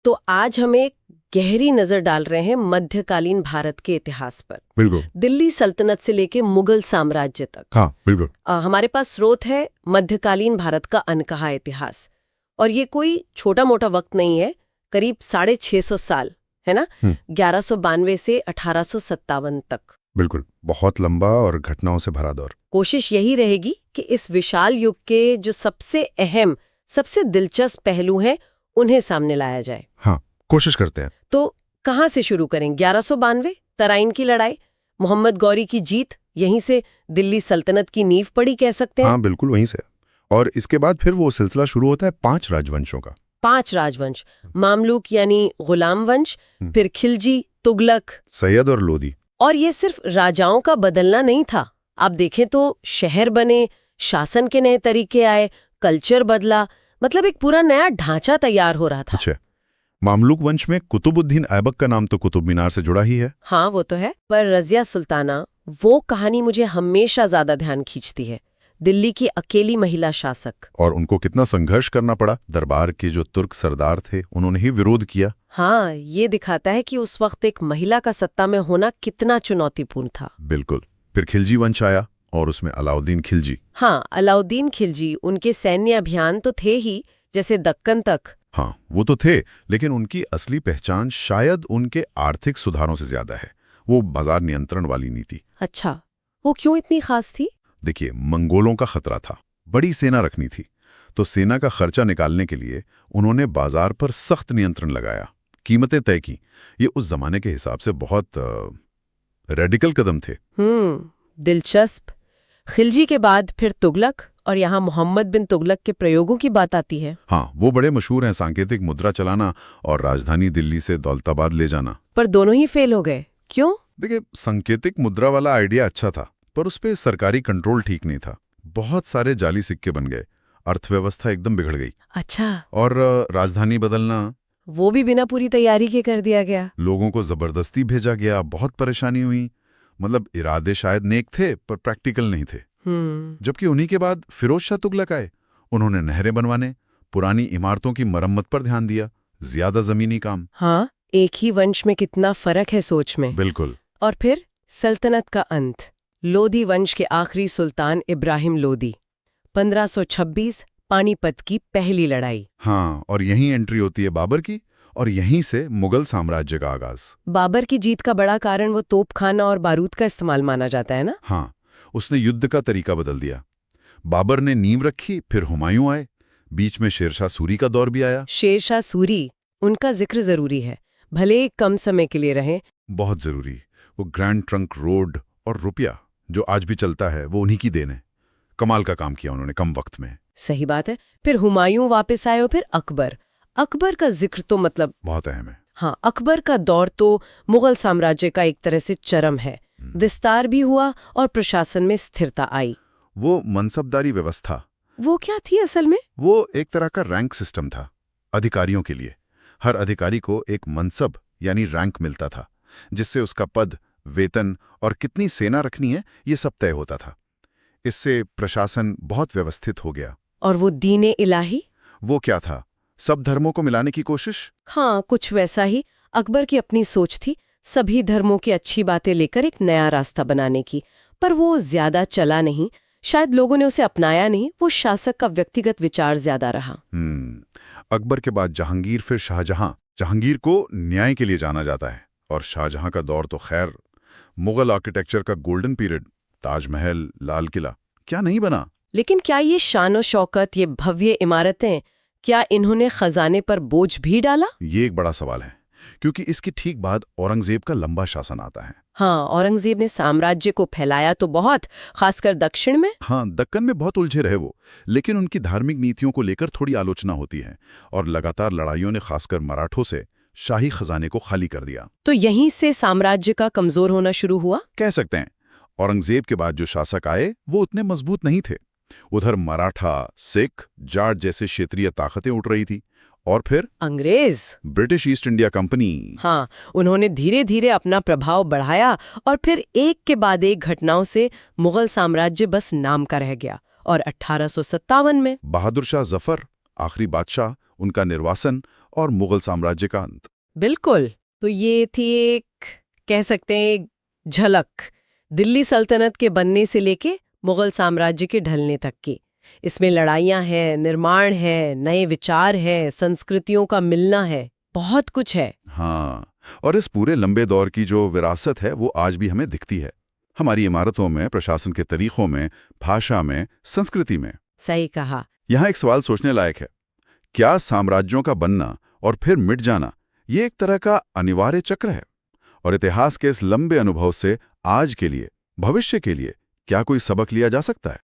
तो आज हम एक गहरी नजर डाल रहे हैं मध्यकालीन भारत के इतिहास पर। बिल्कुल। दिल्ली सल्तनत से लेके मुगल साम्राज्य तक। हाँ बिल्कुल। हमारे पास स्रोत है मध्यकालीन भारत का अनकहा इतिहास, और ये कोई छोटा मोटा वक्त नहीं है, करीब 650 साल है ना, 1192 से 1857 तक। बिल्कुल, बहुत लंबा और घटनाओं से भरा दौर। कोशिश यही रहेगी कि इस विशाल युग के जो सबसे अहम, सबसे दिलचस्प पहलू हैं उन्हें सामने लाया जाए। हाँ, कोशिश करते हैं। तो कहाँ से शुरू करें? 1192 तराइन की लड़ाई, मोहम्मद गौरी की जीत, यहीं से दिल्ली सल्तनत की नींव पड़ी कह सकते हैं। हाँ बिल्कुल, वहीं से। और इसके बाद फिर वो सिलसिला शुरू होता है 5 राजवंशों का। 5 राजवंश, मामलुक यानी गुलाम वंश, फिर खिलजी, तुगलक, सैयद और लोदी। और ये सिर्फ राजाओं का बदलना नहीं था। आप देखें तो शहर बने, शासन के नए तरीके आए, कल्चर बदला, मतलब एक पूरा नया ढांचा तैयार हो रहा था। अच्छा, मामलुक वंश में कुतुबुद्दीन ऐबक का नाम तो कुतुब मीनार से जुड़ा ही है। हाँ वो तो है, पर रजिया सुल्ताना, वो कहानी मुझे हमेशा ज्यादा ध्यान खींचती है। दिल्ली की अकेली महिला शासक, और उनको कितना संघर्ष करना पड़ा। दरबार के जो तुर्क सरदार थे उन्होंने ही विरोध किया। हाँ, ये दिखाता है कि उस वक्त एक महिला का सत्ता में होना कितना चुनौतीपूर्ण था। बिल्कुल। फिर खिलजी वंश आया और उसमें अलाउद्दीन खिलजी। हाँ, अलाउद्दीन खिलजी, उनके सैन्य अभियान तो थे ही, जैसे दक्कन तक। हाँ वो तो थे, लेकिन उनकी असली पहचान शायद उनके आर्थिक सुधारों से ज्यादा है, वो बाजार नियंत्रण वाली नीति। अच्छा, वो क्यों इतनी खास थी? देखिए, मंगोलों का खतरा था, बड़ी सेना रखनी थी, तो सेना का खर्चा निकालने के लिए उन्होंने बाजार पर सख्त नियंत्रण लगाया, कीमतें तय की। ये उस जमाने के हिसाब से बहुत रेडिकल कदम थे। दिलचस्प। खिलजी के बाद फिर तुगलक, और यहाँ मोहम्मद बिन तुगलक के प्रयोगों की बात आती है। हाँ, वो बड़े मशहूर हैं, सांकेतिक मुद्रा चलाना और राजधानी दिल्ली से दौलताबाद ले जाना। पर दोनों ही फेल हो गए, क्यों? देखिए, सांकेतिक मुद्रा वाला आइडिया अच्छा था, पर उस पर सरकारी कंट्रोल ठीक नहीं था। बहुत सारे जाली सिक्के बन गए, अर्थव्यवस्था एकदम बिगड़ गई। अच्छा। और राजधानी बदलना, वो भी बिना पूरी तैयारी के कर दिया गया। लोगों को जबरदस्ती भेजा गया, बहुत परेशानी हुई। मतलब इरादे शायद नेक थे पर प्रैक्टिकल नहीं थे। जबकि उन्हीं के बाद फिरोज शाह तुगलक आए, उन्होंने नहरें बनवाने, पुरानी इमारतों की मरम्मत पर ध्यान दिया, ज्यादा जमीनी काम। हाँ, एक ही वंश में कितना फर्क है सोच में। बिल्कुल। और फिर सल्तनत का अंत, लोधी वंश के आखिरी सुल्तान इब्राहिम लोदी, 1526, पानीपत की पहली लड़ाई। हाँ, और यहीं एंट्री होती है बाबर की, और यहीं से मुगल साम्राज्य का आगाज। बाबर की जीत का बड़ा कारण वो तोपखाना और बारूद का इस्तेमाल माना जाता है ना? हाँ, उसने युद्ध का तरीका बदल दिया। बाबर ने नींव रखी, फिर हुमायूं आए, बीच में शेरशाह सूरी का दौर भी आया। शेरशाह सूरी, उनका जिक्र जरूरी है, भले ही कम समय के लिए रहे। बहुत जरूरी। वो ग्रैंड ट्रंक रोड और रुपया जो आज भी चलता है, वो उन्हीं की देन है। कमाल का काम किया उन्होंने कम वक्त में। सही बात है। फिर हुमायूं वापस आए और फिर अकबर। अकबर का जिक्र तो मतलब बहुत अहम है। हाँ, अकबर का दौर तो मुगल साम्राज्य का एक तरह से चरम है। विस्तार भी हुआ और प्रशासन में स्थिरता आई। वो मनसबदारी व्यवस्था, वो क्या थी असल में? वो एक तरह का रैंक सिस्टम था अधिकारियों के लिए। हर अधिकारी को एक मनसब यानी रैंक मिलता था, जिससे उसका पद, वेतन और कितनी सेना रखनी है ये सब तय होता था। इससे प्रशासन बहुत व्यवस्थित हो गया। और वो दीने इलाही, वो क्या था? सब धर्मों को मिलाने की कोशिश। हाँ, कुछ वैसा ही। अकबर की अपनी सोच थी, सभी धर्मों की अच्छी बातें लेकर एक नया रास्ता बनाने की, पर वो ज्यादा चला नहीं। शायद लोगों ने उसे अपनाया नहीं, वो शासक का व्यक्तिगत विचार ज्यादा रहा। अकबर के बाद जहांगीर, फिर शाहजहां। जहांगीर को न्याय के लिए जाना जाता है, और शाहजहां का दौर तो खैर मुगल आर्किटेक्चर का गोल्डन पीरियड। ताजमहल, लाल किला, क्या नहीं बना। लेकिन क्या ये शान और शौकत, ये भव्य इमारतें, क्या इन्होंने खजाने पर बोझ भी डाला? ये एक बड़ा सवाल है, क्योंकि इसके ठीक बाद औरंगजेब का लंबा शासन आता है। हाँ, औरंगजेब ने साम्राज्य को फैलाया तो बहुत, खासकर दक्षिण में। हाँ, दक्कन में बहुत उलझे रहे वो, लेकिन उनकी धार्मिक नीतियों को लेकर थोड़ी आलोचना होती है, और लगातार लड़ाइयों ने खासकर मराठों से शाही खजाने को खाली कर दिया। तो यहीं से साम्राज्य का कमजोर होना शुरू हुआ, कह सकते हैं। औरंगजेब के बाद जो शासक आए वो उतने मजबूत नहीं थे। उधर मराठा, सिख, जाट जैसे क्षेत्रीय ताकतें उठ रही थी, और फिर अंग्रेज, ब्रिटिश ईस्ट इंडिया कंपनी। हाँ, उन्होंने धीरे धीरे अपना प्रभाव बढ़ाया, और फिर एक के बाद एक घटनाओं से मुगल साम्राज्य बस नाम का रह गया। और 1857 में बहादुर शाह जफर, आखिरी बादशाह, उनका निर्वासन और मुगल साम्राज्य का अंत। बिल्कुल। तो ये थी एक, कह सकते हैं, एक झलक दिल्ली सल्तनत के बनने से लेके मुगल साम्राज्य के ढलने तक की। इसमें लड़ाइयाँ हैं, निर्माण है, नए विचार हैं, संस्कृतियों का मिलना है, बहुत कुछ है। हाँ, और इस पूरे लंबे दौर की जो विरासत है वो आज भी हमें दिखती है, हमारी इमारतों में, प्रशासन के तरीकों में, भाषा में, संस्कृति में। सही कहा। यहाँ एक सवाल सोचने लायक है, क्या साम्राज्यों का बनना और फिर मिट जाना ये एक तरह का अनिवार्य चक्र है? और इतिहास के इस लंबे अनुभव से आज के लिए, भविष्य के लिए क्या कोई सबक लिया जा सकता है?